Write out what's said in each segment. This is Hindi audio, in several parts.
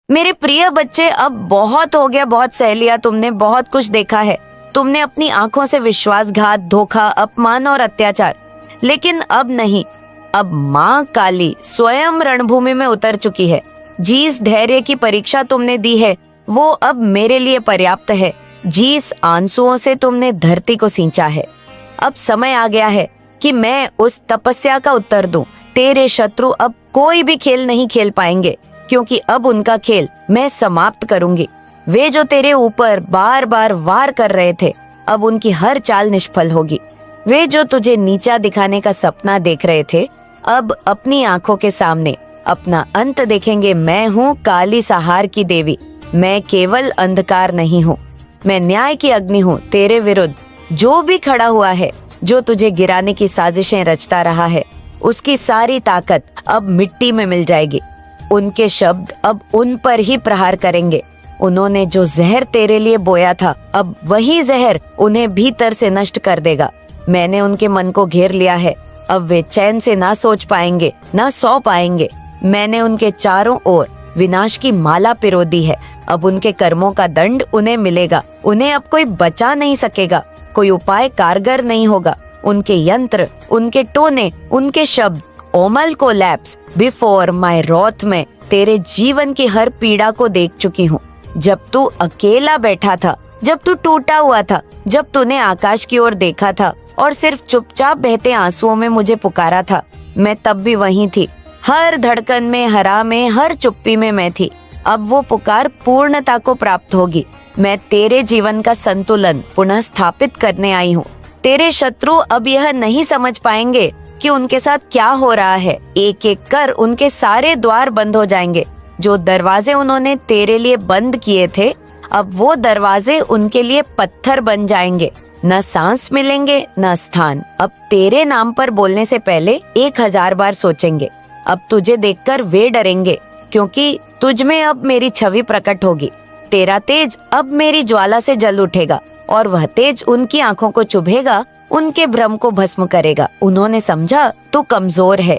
मेरे प्रिय बच्चे, अब बहुत हो गया, बहुत सह लिया तुमने, बहुत कुछ देखा है। तुमने अपनी आंखों से विश्वासघात, धोखा, अपमान और अत्याचार, लेकिन अब नहीं। अब माँ काली स्वयं रणभूमि में उतर चुकी है। जिस धैर्य की परीक्षा तुमने दी है वो अब मेरे लिए पर्याप्त है। जिस आंसुओं से तुमने धरती को सींचा है, अब समय आ गया है कि मैं उस तपस्या का उत्तर दूं। तेरे शत्रु अब कोई भी खेल नहीं खेल पाएंगे, क्योंकि अब उनका खेल मैं समाप्त करूंगी। वे जो तेरे ऊपर बार बार वार कर रहे थे, अब उनकी हर चाल निष्फल होगी। वे जो तुझे नीचा दिखाने का सपना देख रहे थे, अब अपनी आंखों के सामने अपना अंत देखेंगे। मैं हूँ काली सहार की देवी। मैं केवल अंधकार नहीं हूँ, मैं न्याय की अग्नि हूँ। तेरे विरुद्ध जो भी खड़ा हुआ है, जो तुझे गिराने की साजिशें रचता रहा है, उसकी सारी ताकत अब मिट्टी में मिल जाएगी। उनके शब्द अब उन पर ही प्रहार करेंगे। उन्होंने जो जहर तेरे लिए बोया था, अब वही जहर उन्हें भीतर से नष्ट कर देगा। मैंने उनके मन को घेर लिया है। अब वे चैन से ना सोच पाएंगे, ना सो पाएंगे। मैंने उनके चारों ओर विनाश की माला पिरो दी है। अब उनके कर्मों का दंड उन्हें मिलेगा। उन्हें अब कोई बचा नहीं सकेगा। कोई उपाय कारगर नहीं होगा। उनके यंत्र, उनके टोने, उनके शब्द ओमल को लैप्स बिफोर माय रॉथ में तेरे जीवन की हर पीड़ा को देख चुकी हूँ। जब तू अकेला बैठा था, जब तू टूटा हुआ था, जब तूने आकाश की ओर देखा था और सिर्फ चुपचाप बहते आंसुओं में मुझे पुकारा था, मैं तब भी वहीं थी। हर धड़कन में, हरा में, हर चुप्पी में मैं थी। अब वो पुकार पूर्णता को प्राप्त होगी। मैं तेरे जीवन का संतुलन पुनः स्थापित करने आई हूँ। तेरे शत्रु अब यह नहीं समझ पाएंगे कि उनके साथ क्या हो रहा है। एक एक कर उनके सारे द्वार बंद हो जाएंगे। जो दरवाजे उन्होंने तेरे लिए बंद किए थे, अब वो दरवाजे उनके लिए पत्थर बन जाएंगे। न सांस मिलेंगे, न स्थान। अब तेरे नाम पर बोलने से पहले 1000 बार सोचेंगे। अब तुझे देखकर वे डरेंगे, क्योंकि तुझ में अब मेरी छवि प्रकट होगी। तेरा तेज अब मेरी ज्वाला से जल उठेगा और वह तेज उनकी आंखों को चुभेगा, उनके भ्रम को भस्म करेगा। उन्होंने समझा तू कमजोर है।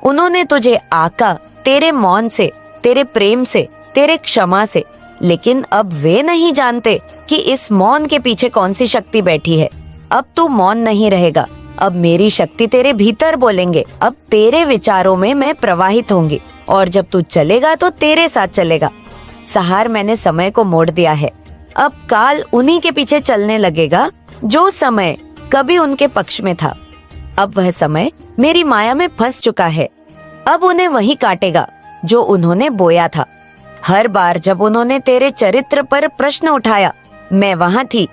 उन्होंने तुझे आका तेरे मौन से, तेरे प्रेम से, तेरे क्षमा से। लेकिन अब वे नहीं जानते कि इस मौन के पीछे कौन सी शक्ति बैठी है। अब तू मौन नहीं रहेगा। अब मेरी शक्ति तेरे भीतर बोलेंगे। अब तेरे विचारों में मैं प्रवाहित होंगी और जब तू चलेगा तो तेरे साथ चलेगा। सहार, मैंने समय को मोड़ दिया है। अब काल उन्हीं के पीछे चलने लगेगा जो समय कभी उनके पक्ष में था। अब वह समय मेरी माया में फंस चुका है। अब उन्हें वही काटेगा जो उन्होंने बोया था। हर बार जब उन्होंने तेरे चरित्र पर प्रश्न उठाया, मैं वहां थी।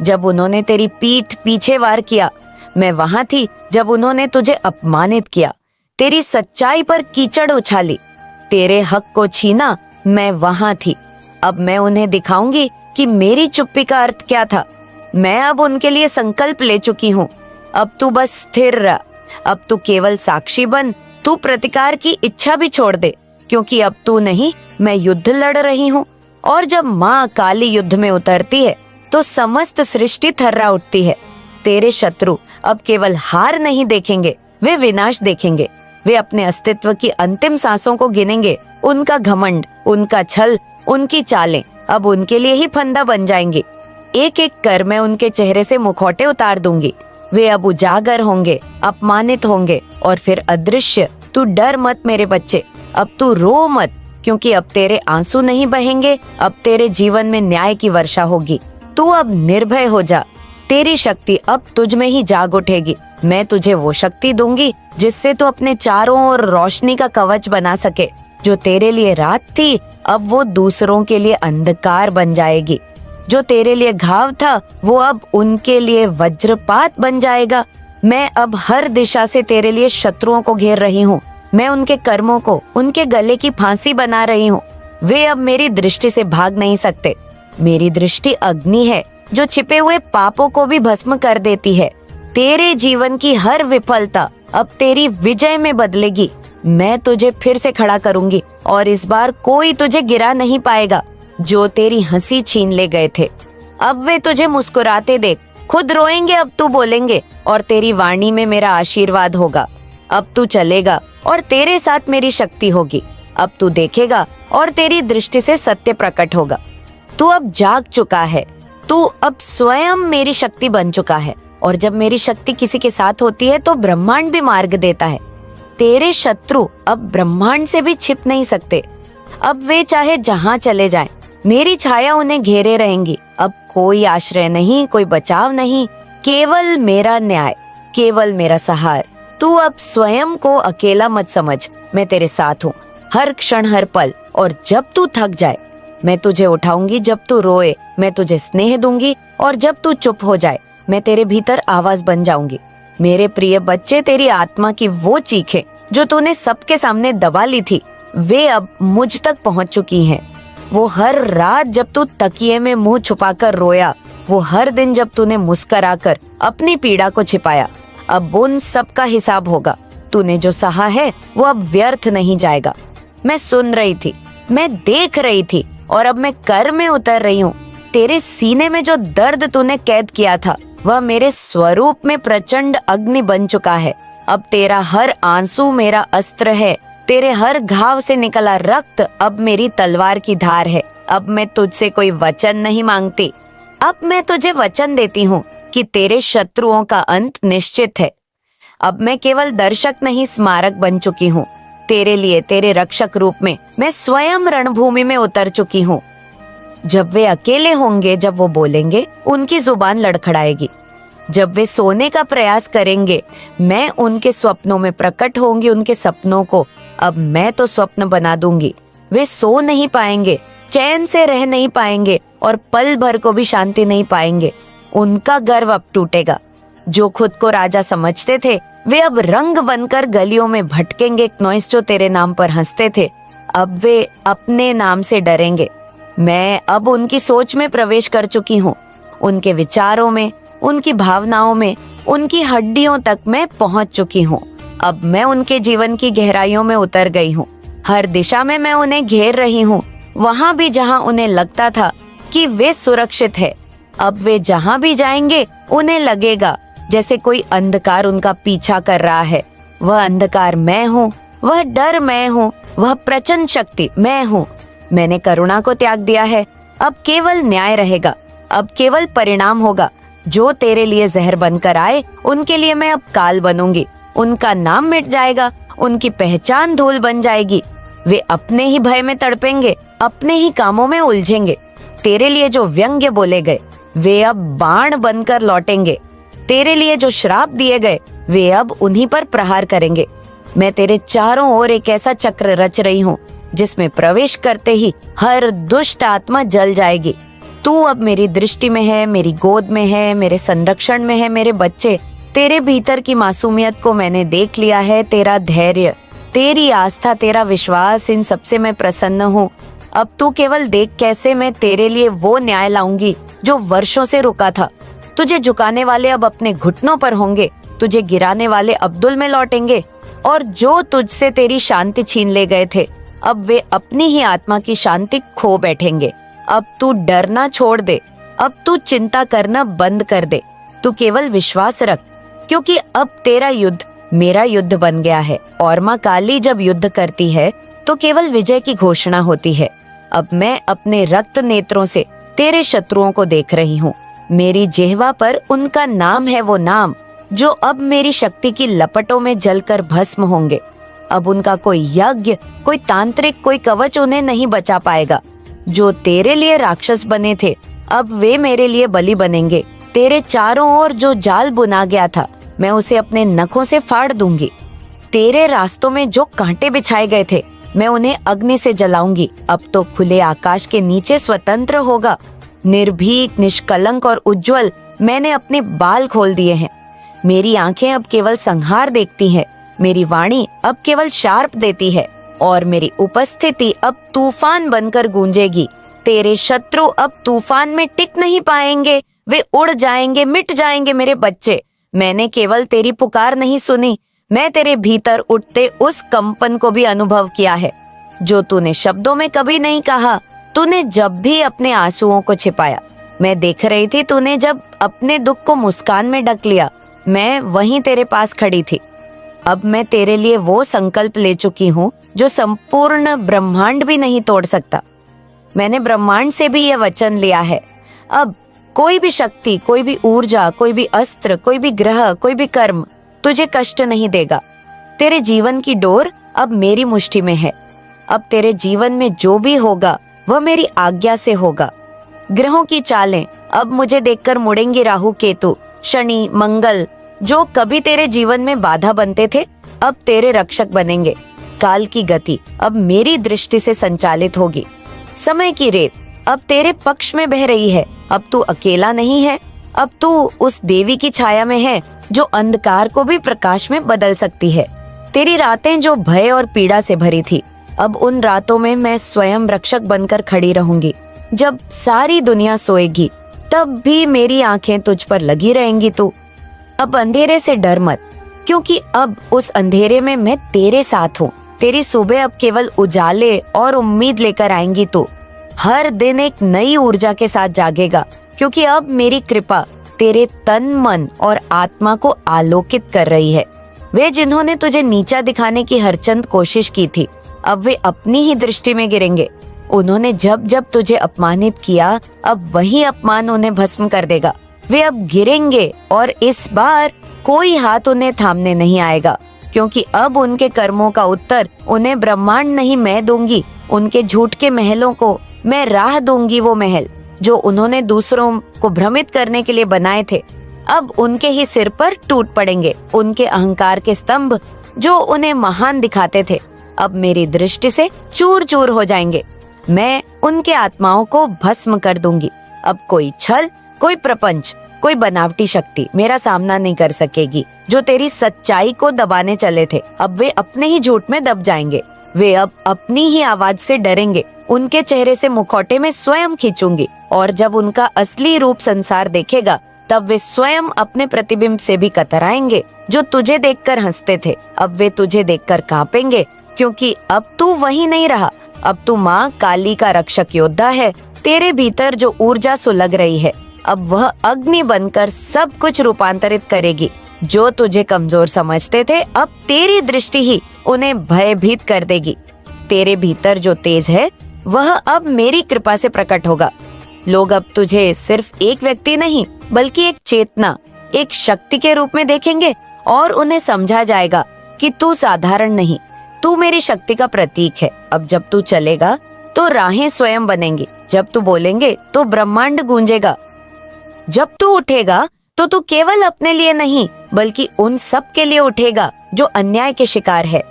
जब उन्होंने तेरी पीठ पीछे वार किया, मैं वहां थी। जब उन्होंने तुझे अपमानित किया, तेरी सच्चाई पर कीचड़ उछाली, तेरे हक को छीना, मैं वहां थी। अब मैं उन्हें दिखाऊंगी कि मेरी चुप्पी का अर्थ क्या था। मैं अब उनके लिए संकल्प ले चुकी हूँ। अब तू बस स्थिर रह। अब तू केवल साक्षी बन। तू प्रतिकार की इच्छा भी छोड़ दे, क्योंकि अब तू नहीं, मैं युद्ध लड़ रही हूँ। और जब माँ काली युद्ध में उतरती है तो समस्त सृष्टि थर्रा उठती है। तेरे शत्रु अब केवल हार नहीं देखेंगे, वे विनाश देखेंगे। वे अपने अस्तित्व की अंतिम सांसों को गिनेंगे। उनका घमंड, उनका छल, उनकी चालें अब उनके लिए ही फंदा बन जाएंगी। एक एक कर मैं उनके चेहरे से मुखौटे उतार दूंगी। वे अब उजागर होंगे, अपमानित होंगे और फिर अदृश्य। तू डर मत मेरे बच्चे, अब तू रो मत, क्योंकि अब तेरे आंसू नहीं बहेंगे। अब तेरे जीवन में न्याय की वर्षा होगी। तू अब निर्भय हो जा। तेरी शक्ति अब तुझ में ही जाग उठेगी। मैं तुझे वो शक्ति दूंगी जिससे तू अपने चारों ओर रोशनी का कवच बना सके। जो तेरे लिए रात थी, अब वो दूसरों के लिए अंधकार बन जाएगी। जो तेरे लिए घाव था, वो अब उनके लिए वज्रपात बन जाएगा। मैं अब हर दिशा से तेरे लिए शत्रुओं को घेर रही हूँ। मैं उनके कर्मों को उनके गले की फांसी बना रही हूँ। वे अब मेरी दृष्टि से भाग नहीं सकते। मेरी दृष्टि अग्नि है जो छिपे हुए पापों को भी भस्म कर देती है। तेरे जीवन की हर विफलता अब तेरी विजय में बदलेगी। मैं तुझे फिर से खड़ा करूंगी और इस बार कोई तुझे गिरा नहीं पाएगा। जो तेरी हंसी छीन ले गए थे, अब वे तुझे मुस्कुराते देख खुद रोएंगे। अब तू बोलेंगे और तेरी वाणी में मेरा आशीर्वाद होगा। अब तू चलेगा और तेरे साथ मेरी शक्ति होगी। अब तू देखेगा और तेरी दृष्टि से सत्य प्रकट होगा। तू अब जाग चुका है, तू अब स्वयं मेरी शक्ति बन चुका है। और जब मेरी शक्ति किसी के साथ होती है तो ब्रह्मांड भी मार्ग देता है। तेरे शत्रु अब ब्रह्मांड से भी छिप नहीं सकते। अब वे चाहे जहां चले जाएं, मेरी छाया उन्हें घेरे रहेंगी। अब कोई आश्रय नहीं, कोई बचाव नहीं, केवल मेरा न्याय, केवल मेरा सहार। तू अब स्वयं को अकेला मत समझ, मैं तेरे साथ हूँ हर क्षण हर पल। और जब तू थक जाए मैं तुझे उठाऊंगी, जब तू रोए मैं तुझे स्नेह दूंगी, और जब तू चुप हो जाए मैं तेरे भीतर आवाज बन जाऊंगी। मेरे प्रिय बच्चे, तेरी आत्मा की वो चीखें जो तूने सबके सामने दबा ली थी, वे अब मुझ तक पहुंच चुकी हैं। वो हर रात जब तू तकिए में मुंह छुपाकर रोया, वो हर दिन जब तूने मुस्कुराकर अपनी पीड़ा को छिपाया, अब उन सब का हिसाब होगा। तूने जो सहा है वो अब व्यर्थ नहीं जाएगा। मैं सुन रही थी, मैं देख रही थी, और अब मैं कर में उतर रही हूँ। तेरे सीने में जो दर्द तूने कैद किया था वह मेरे स्वरूप में प्रचंड अग्नि बन चुका है। अब तेरा हर आंसू मेरा अस्त्र है, तेरे हर घाव से निकला रक्त अब मेरी तलवार की धार है। अब मैं तुझसे कोई वचन नहीं मांगती, अब मैं तुझे वचन देती हूँ कि तेरे शत्रुओं का अंत निश्चित है। अब मैं केवल दर्शक नहीं, स्मारक बन चुकी हूँ। तेरे लिए, तेरे रक्षक रूप में मैं स्वयं रणभूमि में उतर चुकी हूँ। जब वे अकेले होंगे, जब वो बोलेंगे, उनकी जुबान लड़खड़ाएगी। जब वे सोने का प्रयास करेंगे, मैं उनके स्वप्नों में प्रकट होंगी। उनके सपनों को अब मैं तो स्वप्न बना दूंगी। वे सो नहीं पाएंगे, चैन से रह नहीं पाएंगे, और पल भर को भी शांति नहीं पाएंगे। उनका गर्व अब टूटेगा। जो खुद को राजा समझते थे वे अब रंग बनकर गलियों में भटकेंगे। नॉइस जो तेरे नाम पर हंसते थे अब वे अपने नाम से डरेंगे। मैं अब उनकी सोच में प्रवेश कर चुकी हूँ, उनके विचारों में, उनकी भावनाओं में, उनकी हड्डियों तक मैं पहुंच चुकी हूँ। अब मैं उनके जीवन की गहराइयों में उतर गई हूँ। हर दिशा में मैं उन्हें घेर रही हूँ, वहां भी जहां उन्हें लगता था कि वे सुरक्षित है। अब वे जहां भी जाएंगे उन्हें लगेगा जैसे कोई अंधकार उनका पीछा कर रहा है। वह अंधकार मैं हूँ, वह डर मैं हूँ, वह प्रचंड शक्ति मैं हूँ। मैंने करुणा को त्याग दिया है, अब केवल न्याय रहेगा, अब केवल परिणाम होगा। जो तेरे लिए जहर बनकर आए उनके लिए मैं अब काल बनूंगी। उनका नाम मिट जाएगा, उनकी पहचान धूल बन जाएगी। वे अपने ही भय में तड़पेंगे, अपने ही कामों में उलझेंगे। तेरे लिए जो व्यंग्य बोले गए वे अब बाण बनकर लौटेंगे। तेरे लिए जो श्राप दिए गए वे अब उन्हीं पर प्रहार करेंगे। मैं तेरे चारों ओर एक ऐसा चक्र रच रही हूँ जिसमें प्रवेश करते ही हर दुष्ट आत्मा जल जाएगी। तू अब मेरी दृष्टि में है, मेरी गोद में है, मेरे संरक्षण में है। मेरे बच्चे, तेरे भीतर की मासूमियत को मैंने देख लिया है। तेरा धैर्य, तेरी आस्था, तेरा विश्वास, इन सबसे मैं प्रसन्न हूँ। अब तू केवल देख कैसे मैं तेरे लिए वो न्याय लाऊंगी जो वर्षों से रुका था। तुझे झुकाने वाले अब अपने घुटनों पर होंगे, तुझे गिराने वाले अब्दुल में लौटेंगे, और जो तुझसे तेरी शांति छीन ले गए थे अब वे अपनी ही आत्मा की शांति खो बैठेंगे। अब तू डरना छोड़ दे, अब तू चिंता करना बंद कर दे। तू केवल विश्वास रख, क्योंकि अब तेरा युद्ध मेरा युद्ध बन गया है। और माँ काली जब युद्ध करती है तो केवल विजय की घोषणा होती है। अब मैं अपने रक्त नेत्रों से तेरे शत्रुओं को देख रही हूँ। मेरी जिह्वा पर उनका नाम है, वो नाम जो अब मेरी शक्ति की लपटों में जलकर भस्म होंगे। अब उनका कोई यज्ञ, कोई तांत्रिक, कोई कवच उन्हें नहीं बचा पाएगा। जो तेरे लिए राक्षस बने थे अब वे मेरे लिए बलि बनेंगे। तेरे चारों ओर जो जाल बुना गया था मैं उसे अपने नखों से फाड़ दूंगी। तेरे रास्तों में जो कांटे बिछाए गए थे मैं उन्हें अग्नि से जलाऊंगी। अब तो खुले आकाश के नीचे स्वतंत्र होगा। निर्भीक, निष्कलंक और उज्जवल मैंने अपने बाल खोल दिए हैं। मेरी आंखें अब केवल संहार देखती हैं, मेरी वाणी अब केवल शार्प देती है, और मेरी उपस्थिति अब तूफान बनकर गूंजेगी। तेरे शत्रु अब तूफान में टिक नहीं पाएंगे, वे उड़ जाएंगे, मिट जाएंगे। मेरे बच्चे, मैंने केवल तेरी पुकार नहीं सुनी, मैं तेरे भीतर उठते उस कंपन को भी अनुभव किया है जो तूने शब्दों में कभी नहीं कहा। तूने जब भी अपने आंसुओं को छिपाया मैं देख रही थी। तूने जब अपने दुख को मुस्कान में ढक लिया मैं वहीं तेरे पास खड़ी थी। अब मैं तेरे लिए वो संकल्प ले चुकी हूँ जो संपूर्ण ब्रह्मांड भी नहीं तोड़ सकता। मैंने ब्रह्मांड से भी यह वचन लिया है, अब कोई भी शक्ति, कोई भी ऊर्जा, कोई भी अस्त्र, कोई भी ग्रह, कोई भी कर्म तुझे कष्ट नहीं देगा। तेरे जीवन की डोर अब मेरी मुट्ठी में है। अब तेरे जीवन में जो भी होगा वह मेरी आज्ञा से होगा। ग्रहों की चालें अब मुझे देखकर मुड़ेंगी। राहु, केतु, शनि, मंगल जो कभी तेरे जीवन में बाधा बनते थे अब तेरे रक्षक बनेंगे। काल की गति अब मेरी दृष्टि से संचालित होगी। समय की रेत अब तेरे पक्ष में बह रही है। अब तू अकेला नहीं है, अब तू उस देवी की छाया में है जो अंधकार को भी प्रकाश में बदल सकती है। तेरी रातें जो भय और पीड़ा से भरी थी, अब उन रातों में मैं स्वयं रक्षक बनकर खड़ी रहूंगी। जब सारी दुनिया सोएगी तब भी मेरी आंखें तुझ पर लगी रहेंगी। तू अब अंधेरे से डर मत, क्योंकि अब उस अंधेरे में मैं तेरे साथ हूँ। तेरी सुबह अब केवल उजाले और उम्मीद लेकर आएंगी। तू हर दिन एक नई ऊर्जा के साथ जागेगा, क्योंकि अब मेरी कृपा तेरे तन, मन और आत्मा को आलोकित कर रही है। वे जिन्होंने तुझे नीचा दिखाने की हरचंद कोशिश की थी, अब वे अपनी ही दृष्टि में गिरेंगे। उन्होंने जब जब तुझे अपमानित किया, अब वही अपमान उन्हें भस्म कर देगा। वे अब गिरेंगे और इस बार कोई हाथ उन्हें थामने नहीं आएगा, क्योंकि अब उनके कर्मों का उत्तर उन्हें ब्रह्मांड नहीं मैं दूंगी। उनके झूठ के महलों को मैं राह दूंगी। वो महल जो उन्होंने दूसरों को भ्रमित करने के लिए बनाए थे, अब उनके ही सिर पर टूट पड़ेंगे। उनके अहंकार के स्तंभ जो उन्हें महान दिखाते थे, अब मेरी दृष्टि से चूर चूर हो जाएंगे। मैं उनके आत्माओं को भस्म कर दूंगी। अब कोई छल, कोई प्रपंच, कोई बनावटी शक्ति मेरा सामना नहीं कर सकेगी। जो तेरी सच्चाई को दबाने चले थे, अब वे अपने ही झूठ में दब जाएंगे। वे अब अपनी ही आवाज से डरेंगे। उनके चेहरे से मुखौटे में स्वयं खींचूंगी, और जब उनका असली रूप संसार देखेगा, तब वे स्वयं अपने प्रतिबिंब से भी कतराएंगे। जो तुझे देखकर हंसते थे, अब वे तुझे देखकर कांपेंगे, क्योंकि अब तू वही नहीं रहा। अब तू माँ काली का रक्षक योद्धा है। तेरे भीतर जो ऊर्जा सुलग रही है, अब वह अग्नि बनकर सब कुछ रूपांतरित करेगी। जो तुझे कमजोर समझते थे, अब तेरी दृष्टि ही उन्हें भयभीत कर देगी। तेरे भीतर जो तेज है, वह अब मेरी कृपा से प्रकट होगा। लोग अब तुझे सिर्फ एक व्यक्ति नहीं, बल्कि एक चेतना, एक शक्ति के रूप में देखेंगे, और उन्हें समझा जाएगा कि तू साधारण नहीं, तू मेरी शक्ति का प्रतीक है। अब जब तू चलेगा तो राहें स्वयं बनेंगी। जब तू बोलेंगे तो ब्रह्मांड गूंजेगा। जब तू उठेगा तो तू केवल अपने लिए नहीं, बल्कि उन सब के लिए उठेगा जो अन्याय के शिकार है।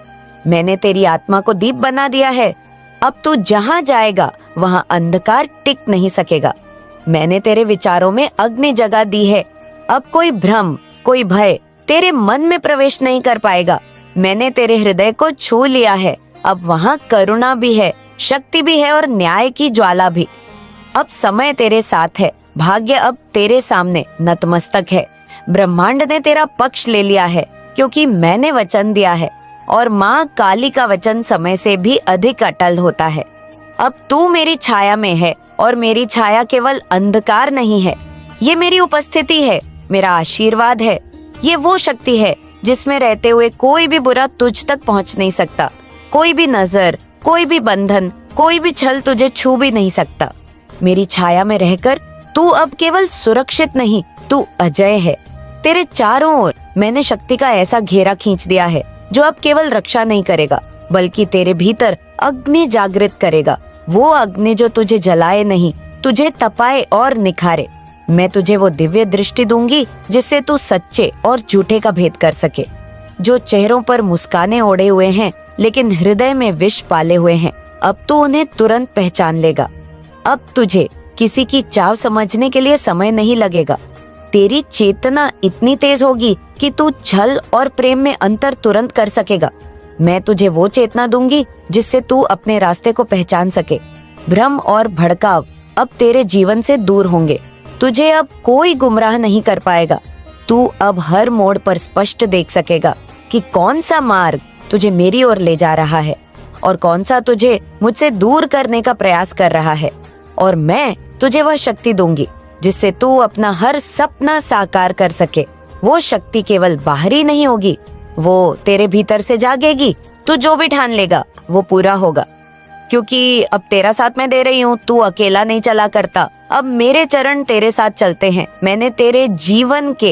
मैंने तेरी आत्मा को दीप बना दिया है। अब तू जहाँ जाएगा वहाँ अंधकार टिक नहीं सकेगा। मैंने तेरे विचारों में अग्नि जगा दी है। अब कोई भ्रम, कोई भय तेरे मन में प्रवेश नहीं कर पाएगा। मैंने तेरे हृदय को छू लिया है। अब वहाँ करुणा भी है, शक्ति भी है और न्याय की ज्वाला भी। अब समय तेरे साथ है। भाग्य अब तेरे सामने नतमस्तक है। ब्रह्मांड ने तेरा पक्ष ले लिया है, क्योंकि मैंने वचन दिया है, और माँ काली का वचन समय से भी अधिक अटल होता है। अब तू मेरी छाया में है, और मेरी छाया केवल अंधकार नहीं है। ये मेरी उपस्थिति है, मेरा आशीर्वाद है। ये वो शक्ति है जिसमें रहते हुए कोई भी बुरा तुझ तक पहुँच नहीं सकता। कोई भी नजर, कोई भी बंधन, कोई भी छल तुझे छू भी नहीं सकता। मेरी छाया में रहकर तू अब केवल सुरक्षित नहीं, तू अजय है। तेरे चारों ओर मैंने शक्ति का ऐसा घेरा खींच दिया है, जो अब केवल रक्षा नहीं करेगा, बल्कि तेरे भीतर अग्नि जागृत करेगा। वो अग्नि जो तुझे जलाए नहीं, तुझे तपाए और निखारे। मैं तुझे वो दिव्य दृष्टि दूंगी जिससे तू सच्चे और झूठे का भेद कर सके। जो चेहरों पर मुस्काने ओढ़े हुए हैं, लेकिन हृदय में विष पाले हुए हैं, अब तू उन्हें तुरंत पहचान लेगा। अब तुझे किसी की चाव समझने के लिए समय नहीं लगेगा। तेरी चेतना इतनी तेज होगी कि तू छल और प्रेम में अंतर तुरंत कर सकेगा। मैं तुझे वो चेतना दूंगी जिससे तू अपने रास्ते को पहचान सके। भ्रम और भड़काव अब तेरे जीवन से दूर होंगे। तुझे अब कोई गुमराह नहीं कर पाएगा। तू अब हर मोड़ पर स्पष्ट देख सकेगा कि कौन सा मार्ग तुझे मेरी ओर ले जा रहा है और कौन सा तुझे मुझसे दूर करने का प्रयास कर रहा है। और मैं तुझे वह शक्ति दूंगी जिससे तू अपना हर सपना साकार कर सके। वो शक्ति केवल बाहरी नहीं होगी, वो तेरे भीतर से जागेगी तू जो भी ठान लेगा वो पूरा होगा, क्योंकि अब तेरा साथ मैं दे रही हूँ, तू अकेला नहीं चला करता। अब मेरे चरण तेरे साथ चलते हैं। मैंने तेरे जीवन के